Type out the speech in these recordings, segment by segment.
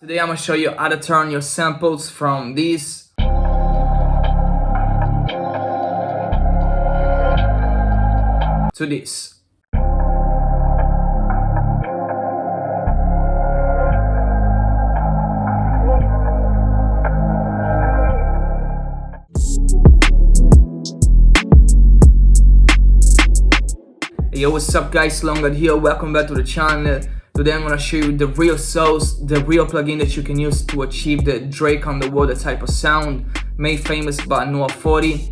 Today I'm gonna show you how to turn your samples from this to this. Yo, what's up guys, Longer here, welcome back to the channel. Today I'm gonna show you the real source, the real plugin that you can use to achieve the Drake on the Water type of sound, made famous by Noah 40.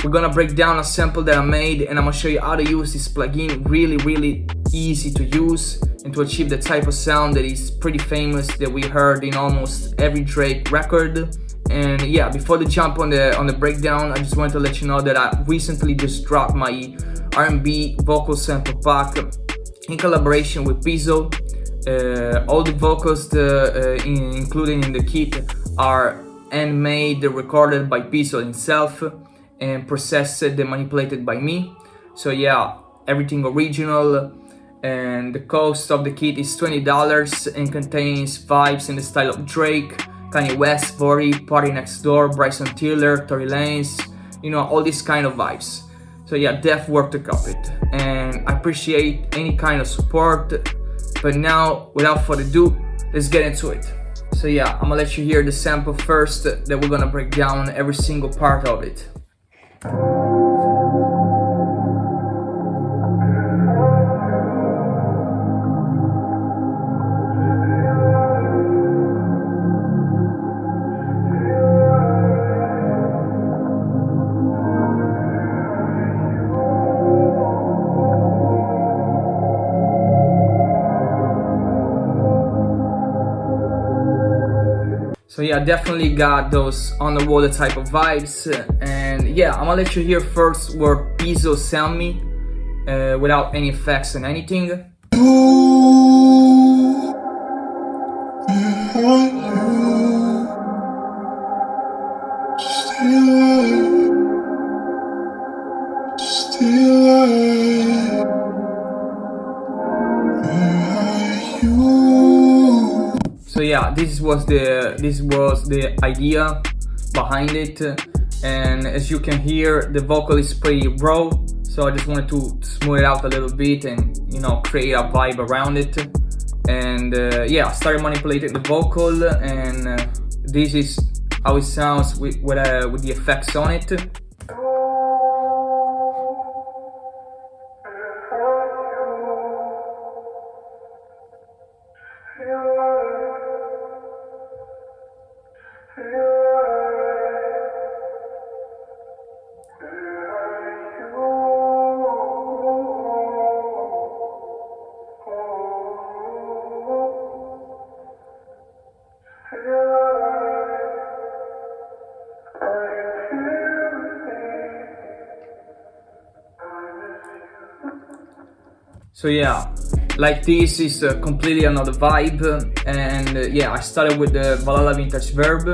We're gonna break down a sample that I made and I'm gonna show you how to use this plugin. Really easy to use and to achieve the type of sound that is pretty famous, that we heard in almost every Drake record. And yeah, before the jump on the breakdown, I just wanted to let you know that I recently just dropped my R&B vocal sample pack in collaboration with Pizzo. All the vocals included in the kit are handmade, recorded by Pizzo himself and processed and manipulated by me. So yeah, everything original. And the cost of the kit is $20 and contains vibes in the style of Drake, Kanye West, Vori, Party Next Door, Bryson Tiller, Tory Lanez, you know, all these kind of vibes. So yeah, def worth to cop it, and I appreciate any kind of support. But now, without further ado, let's get into it. So yeah, I'm gonna let you hear the sample first, that we're gonna break down every single part of it. So yeah, definitely got those on the water type of vibes. And yeah, I'm gonna let you hear first what Pizzo sent me without any effects and anything. So yeah, this was the idea behind it, and as you can hear, the vocal is pretty raw, so I just wanted to smooth it out a little bit and, you know, create a vibe around it. And yeah, I started manipulating the vocal, and this is how it sounds with the effects on it. So yeah, like this is completely another vibe. And yeah, I started with the Valhalla Vintage Verb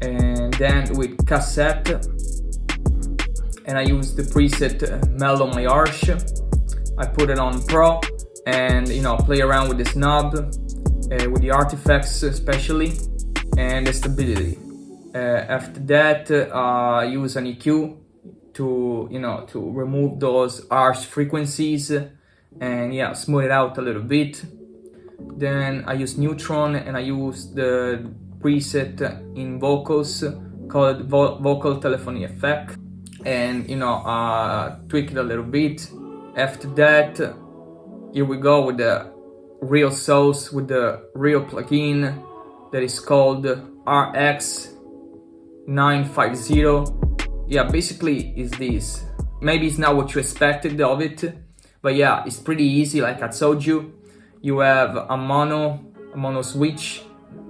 and then with Cassette, and I used the preset Mellow My Arch. I put it on Pro and, you know, play around with this knob, with the artifacts especially, and the stability. After that, I use an EQ to, you know, to remove those harsh frequencies and yeah, smooth it out a little bit. Then I use Neutron and I use the preset in vocals called Vocal Telephony Effect, and, you know, tweak it a little bit. After that, here we go with the real source, with the real plugin that is called RX950. Yeah, basically is this. Maybe it's not what you expected of it, but yeah, it's pretty easy. Like I told you, you have a mono switch,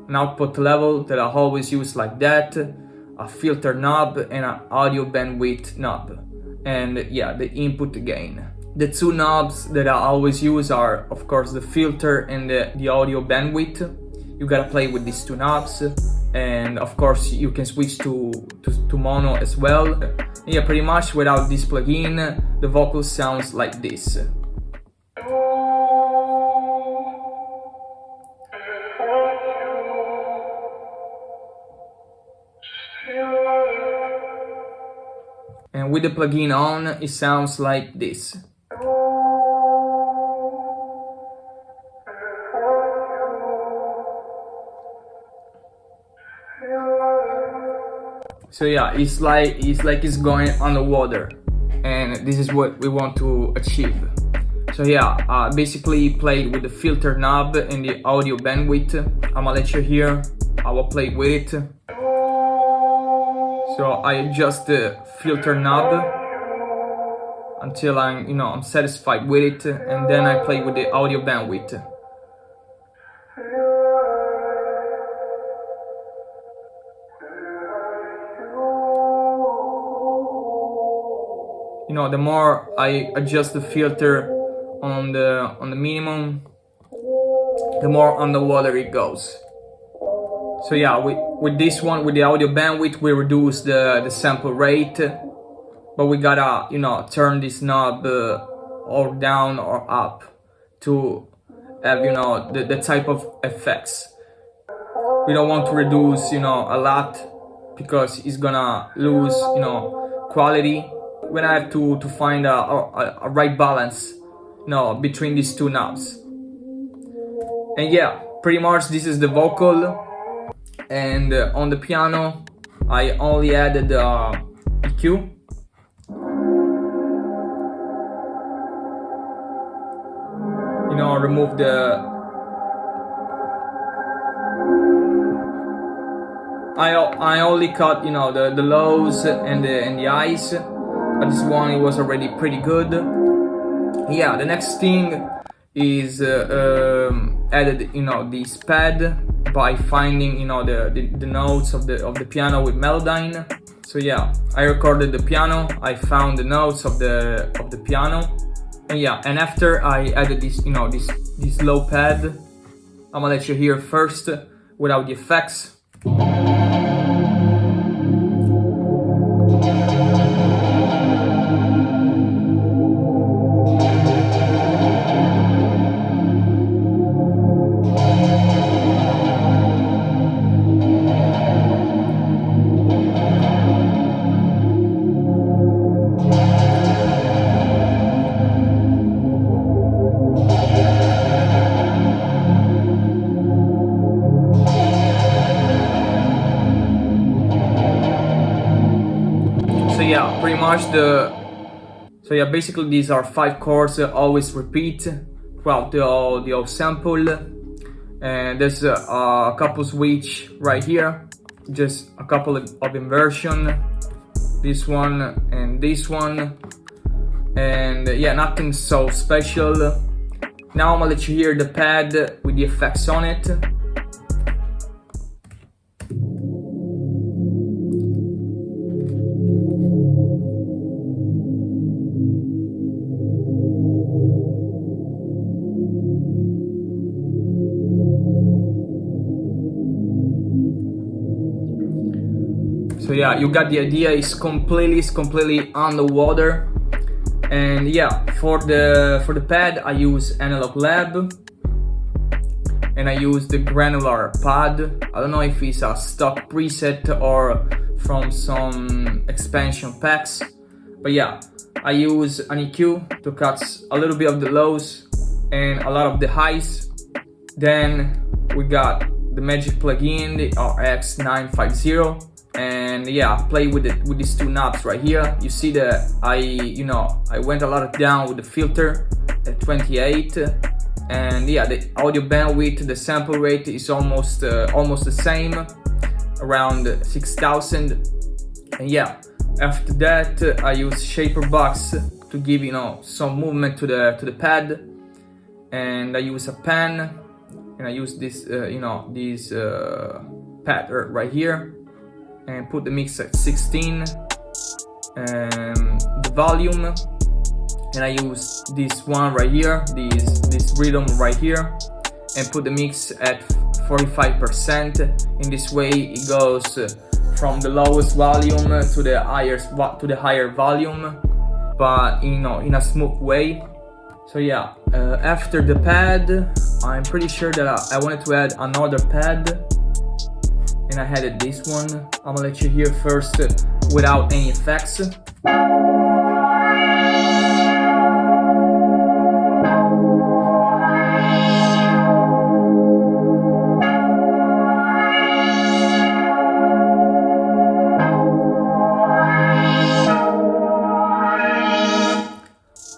an output level that I always use like that, a filter knob and an audio bandwidth knob, and yeah, the input gain. The two knobs that I always use are, of course, the filter and the audio bandwidth. You gotta play with these two knobs, and of course you can switch to mono as well. Yeah, pretty much without this plugin, the vocal sounds like this. And with the plugin on, it sounds like this. So yeah, it's like it's going underwater, and this is what we want to achieve. So yeah, basically played with the filter knob and the audio bandwidth. I'm gonna let you hear how I play with it. So I adjust the filter knob until I'm satisfied with it, and then I play with the audio bandwidth. The more I adjust the filter on the minimum, the more underwater it goes. So yeah, with this one, with the audio bandwidth, we reduce the sample rate, but we gotta turn this knob or down or up to have the type of effects. We don't want to reduce a lot, because it's gonna lose quality. When I have to find a right balance between these two knobs. And yeah, pretty much this is the vocal. And on the piano I only added EQ. Remove I only cut the lows and the highs. But this one, it was already pretty good. Yeah, the next thing is added this pad by finding the notes of the piano with Melodyne. So yeah, I recorded the piano, I found the notes of the piano, and yeah, and after I added this this low pad. I'm gonna let you hear first without the effects. Pretty much basically these are 5 chords always repeat throughout the whole sample, and there's a couple switch right here, just a couple of inversion, this one and this one, and yeah, nothing so special. Now I'm gonna let you hear the pad with the effects on it. So yeah, you got the idea. It's completely underwater. And yeah, for the pad I use Analog Lab, and I use the granular pad. I don't know if it's a stock preset or from some expansion packs, but yeah, I use an EQ to cut a little bit of the lows and a lot of the highs. Then we got the Magic plugin, the RX950, and yeah, play with these 2 knobs right here. You see that I went a lot down with the filter at 28, and yeah, the audio bandwidth, the sample rate is almost the same, around 6000. And yeah, after that I use Shaper box to give some movement to the pad, and I use a pen, and I use this pad right here, and put the mix at 16, the volume, and I use this one right here, this rhythm right here, and put the mix at 45%. In this way it goes from the lowest volume to the higher volume, but in a smooth way. So yeah, after the pad, I'm pretty sure that I wanted to add another pad, and I added this one. I'm gonna let you hear first without any effects.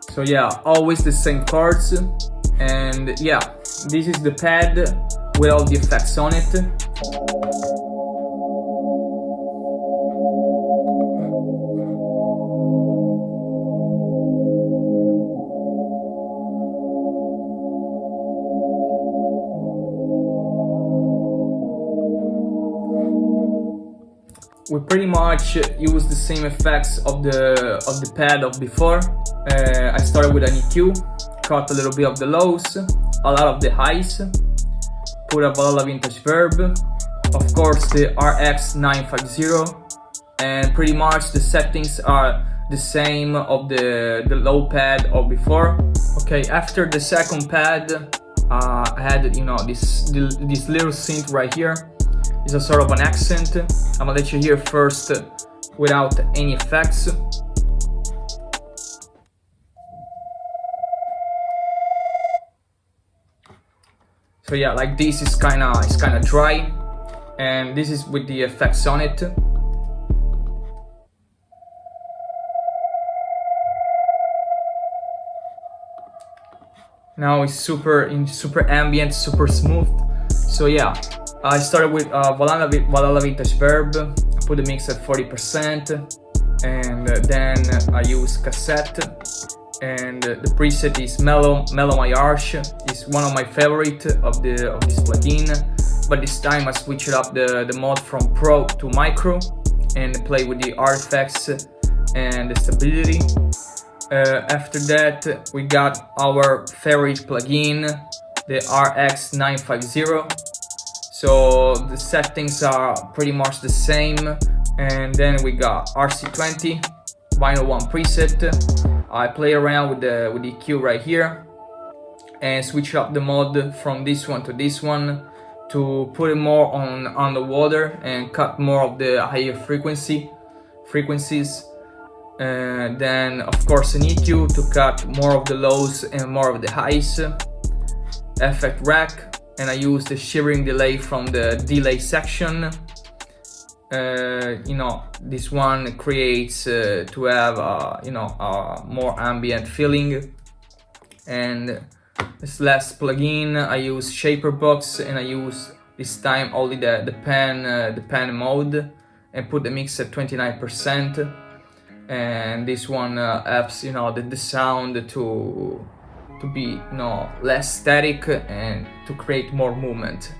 So yeah, always the same chords, and yeah, this is the pad with all the effects on it. We pretty much use the same effects of the pad of before. I started with an EQ, cut a little bit of the lows, a lot of the highs, put a Valhalla Vintage Verb, of course the RX950, and pretty much the settings are the same of the low pad of before. Okay, after the second pad, I had, you know, this little synth right here. It's a sort of an accent. I'm gonna let you hear first without any effects. So yeah, like this is kinda dry, and this is with the effects on it. Now it's super ambient, super smooth. So yeah, I started with Valhalla Vintage Verb. I put the mix at 40%, and then I use cassette. And the preset is Mellow My Arch. It's one of my favorite of this plugin. But this time I switched up the mode from Pro to Micro and play with the artifacts and the stability. After that, we got our favorite plugin, the RX950. So the settings are pretty much the same. And then we got RC20, Vinyl 1 preset. I play around with the EQ right here and switch up the mode from this one to this one to put it more on the water and cut more of the higher frequencies. Then of course an EQ to cut more of the lows and more of the highs. Effect rack, and I use the shivering delay from the delay section. You know, this one creates to have you know, a more ambient feeling. And this last plugin, I use Shaper Box, and I use this time only the pan mode, and put the mix at 29%. And this one helps, you know, the sound to be, you know, less static and to create more movement.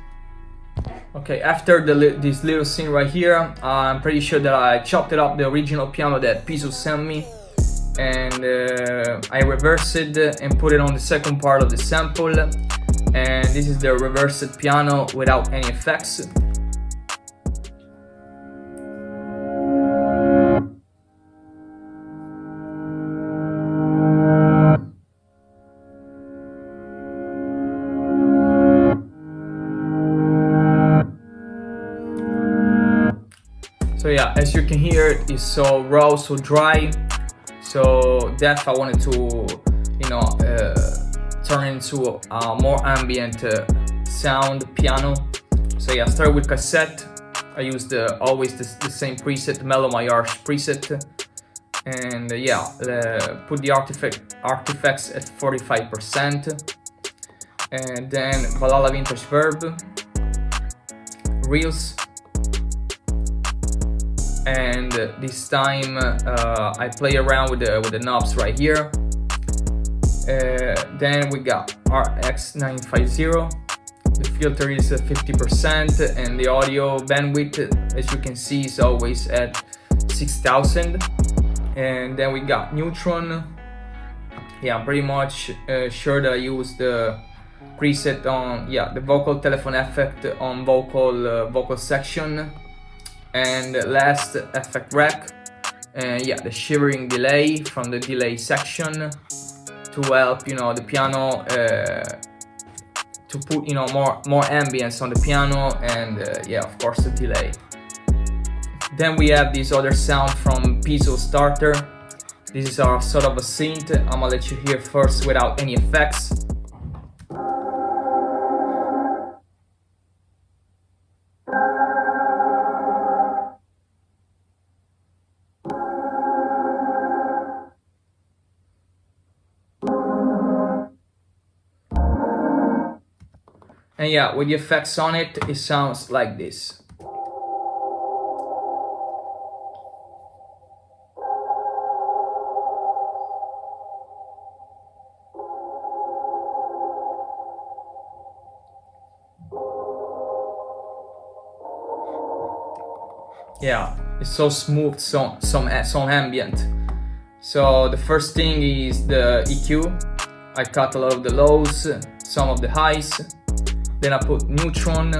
Okay, after this little scene right here, I'm pretty sure that I chopped it up the original piano that Piso sent me, and I reversed it and put it on the second part of the sample. And this is the reversed piano without any effects. So yeah, as you can hear, it's so raw, so dry. So that I wanted to, you know, turn into a more ambient sound piano. So yeah, I started with cassette. I used always the same preset, Mellow My Arch preset. And yeah, put the artifacts at 45%. And then Valhalla Vintage Verb, Reels. And this time I play around with the knobs right here. Then we got RX950. The filter is 50%, and the audio bandwidth, as you can see, is always at 6000. And then we got Neutron. Yeah, I'm pretty much sure that I used the preset on, yeah, the vocal telephone effect on vocal section. And last, effect rack, and yeah, the shivering delay from the delay section to help, you know, the piano to put, you know, more ambience on the piano, and yeah, of course the delay. Then we have this other sound from Percussion Starter. This is our sort of a synth. I'm gonna let you hear first without any effects. And yeah, with the effects on it, it sounds like this. Yeah, it's so smooth, some ambient. So the first thing is the EQ. I cut a lot of the lows, some of the highs. Then I put neutron,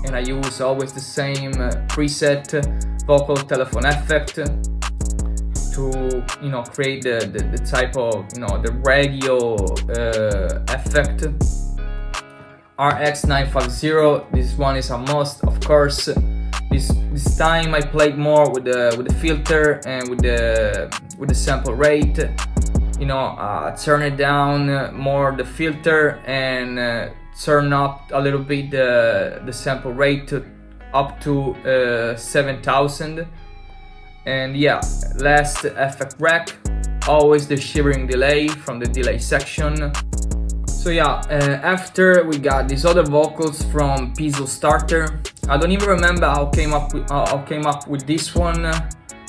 and I use always the same preset vocal telephone effect to, you know, create the type of, you know, the radio effect. RX950, this one is a must, of course. This time I played more with the filter and with the sample rate. You know, turn it down more the filter and turn up a little bit the sample rate up to 7000. And yeah, last effect rack, always the shivering delay from the delay section. So yeah, after we got these other vocals from Percussion Starter. I don't even remember how I came up with this one.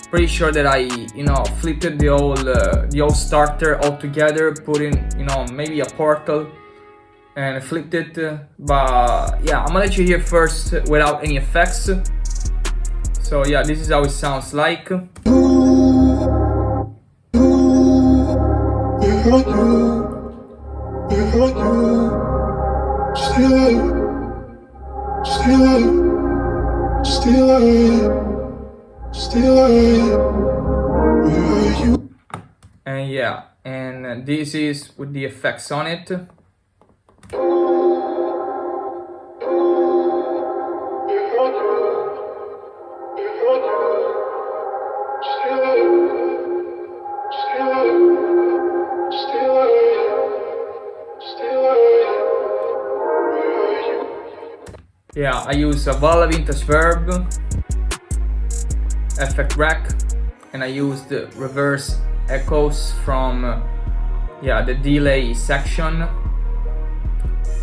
Pretty sure that I, you know, flipped the old starter altogether, put in, you know, maybe a portal and flipped it. But yeah, I'm gonna let you hear first without any effects. So yeah, this is how it sounds like. And yeah, and this is with the effects on it. Yeah, I use a Vala Vintage Verb effect rack, and I use the reverse echoes from yeah, the delay section,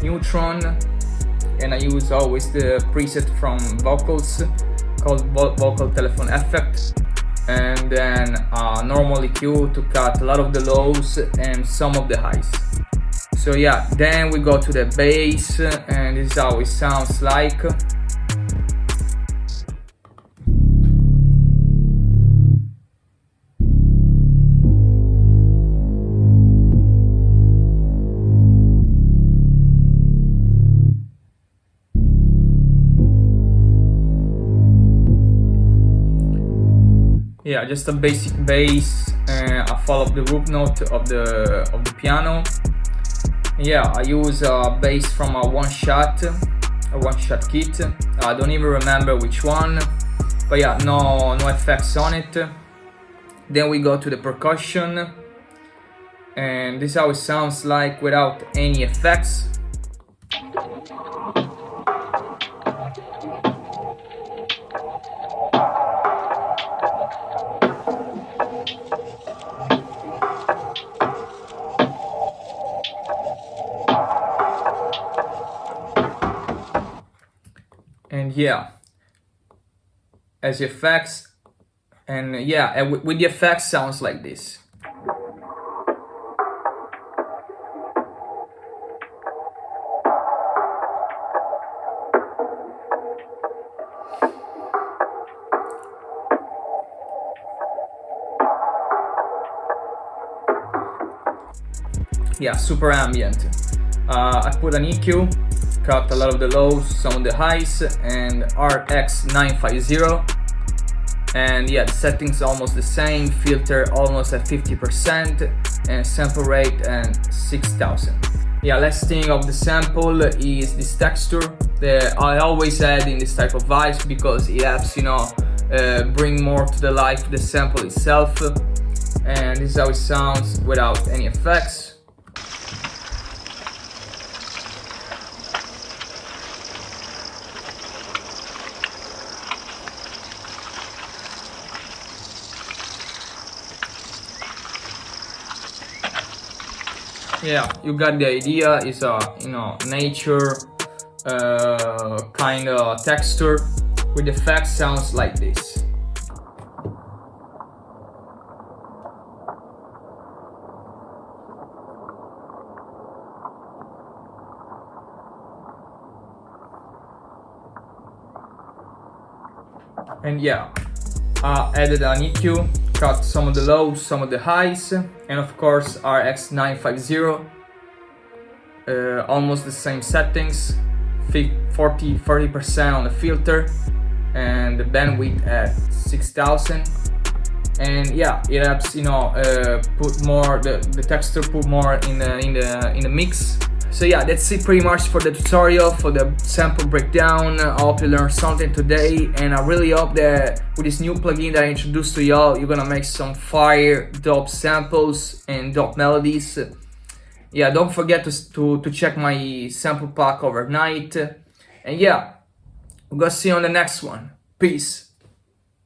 neutron, and I use always the preset from vocals called vocal telephone effect, and then normal EQ to cut a lot of the lows and some of the highs. So yeah, then we go to the bass, and this is how it sounds like. Yeah, just a basic bass, I follow the root note of the piano. Yeah, I use a bass from a one-shot kit. I don't even remember which one, but yeah, no effects on it. Then we go to the percussion, and this is how it sounds like without any effects. And yeah, as the effects, and yeah, and with the effects sounds like this. Yeah, super ambient. I put an EQ, cut a lot of the lows, some of the highs, and RX950. And yeah, the settings almost the same, filter almost at 50%, and sample rate and 6000. Yeah, last thing of the sample is this texture that I always add in this type of vibes because it helps, you know, bring more to the life the sample itself. And this is how it sounds without any effects. Yeah, you got the idea. It's a, you know, nature kind of texture with effects. Sounds like this. And yeah, added an EQ, cut some of the lows, some of the highs, and of course RX950, almost the same settings, 40% on the filter, and the bandwidth at 6000. And yeah, it helps, you know, put more the texture, put more in the mix. So yeah, that's it pretty much for the tutorial, for the sample breakdown. I hope you learned something today, and I really hope that with this new plugin that I introduced to y'all, you're gonna make some fire, dope samples and dope melodies. Yeah, don't forget to check my sample pack overnight. And yeah, we're gonna see you on the next one. Peace.